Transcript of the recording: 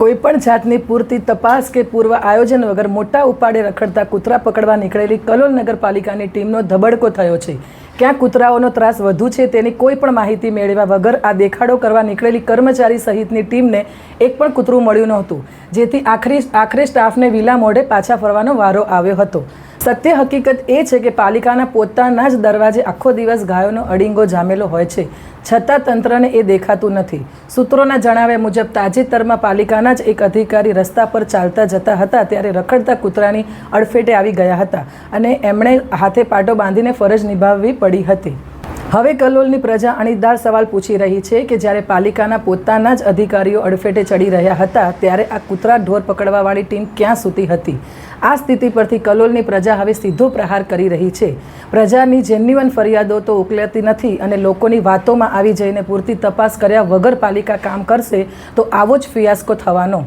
કોઈપણ જાતની પૂરતી તપાસ કે પૂર્વ આયોજન વગર મોટા ઉપાડે રખડતા કૂતરા પકડવા નીકળેલી કલોલ નગરપાલિકાની ટીમનો ધબડકો થયો છે. ક્યાં કૂતરાઓનો ત્રાસ વધુ છે તેની કોઈ પણ માહિતી મેળવ્યા વગર આ દેખાડો કરવા નીકળેલી કર્મચારી સહિતની ટીમને એક પણ કૂતરું મળ્યું નહોતું, જેથી આખરે સ્ટાફને વિલા મોઢે પાછા ફરવાનો વારો આવ્યો હતો. સત્ય હકીકત એ છે કે પાલિકાના પોતાના જ દરવાજે આખો દિવસ ગાયોનો અડીંગો જામેલો હોય છે, છતાં તંત્રને એ દેખાતું નથી. સૂત્રોના જણાવ્યા મુજબ તાજેતરમાં પાલિકાના જ એક અધિકારી રસ્તા પર ચાલતા જતા હતા ત્યારે રખડતા કૂતરાની અડફેટે આવી ગયા હતા અને એમણે હાથે પાટો બાંધીને ફરજ નિભાવવી પડી હતી. હવે કલોલની પ્રજા અણીદાર સવાલ પૂછી રહી છે કે જ્યારે પાલિકાના પોતાના જ અધિકારીઓ અડફેટે ચડી રહ્યા હતા ત્યારે આ કૂતરા ઢોર પકડવાવાળી ટીમ ક્યાં સૂતી હતી? આ સ્થિતિ પરથી કલોલની પ્રજા હવે સીધો પ્રહાર કરી રહી છે. પ્રજાની જેન્યુઅન ફરિયાદો તો ઉકલાતી નથી અને લોકોની વાતોમાં આવી જઈને પૂરતી તપાસ કર્યા વગર પાલિકા કામ કરશે તો આવો જ ફિયાસ્કો થવાનો.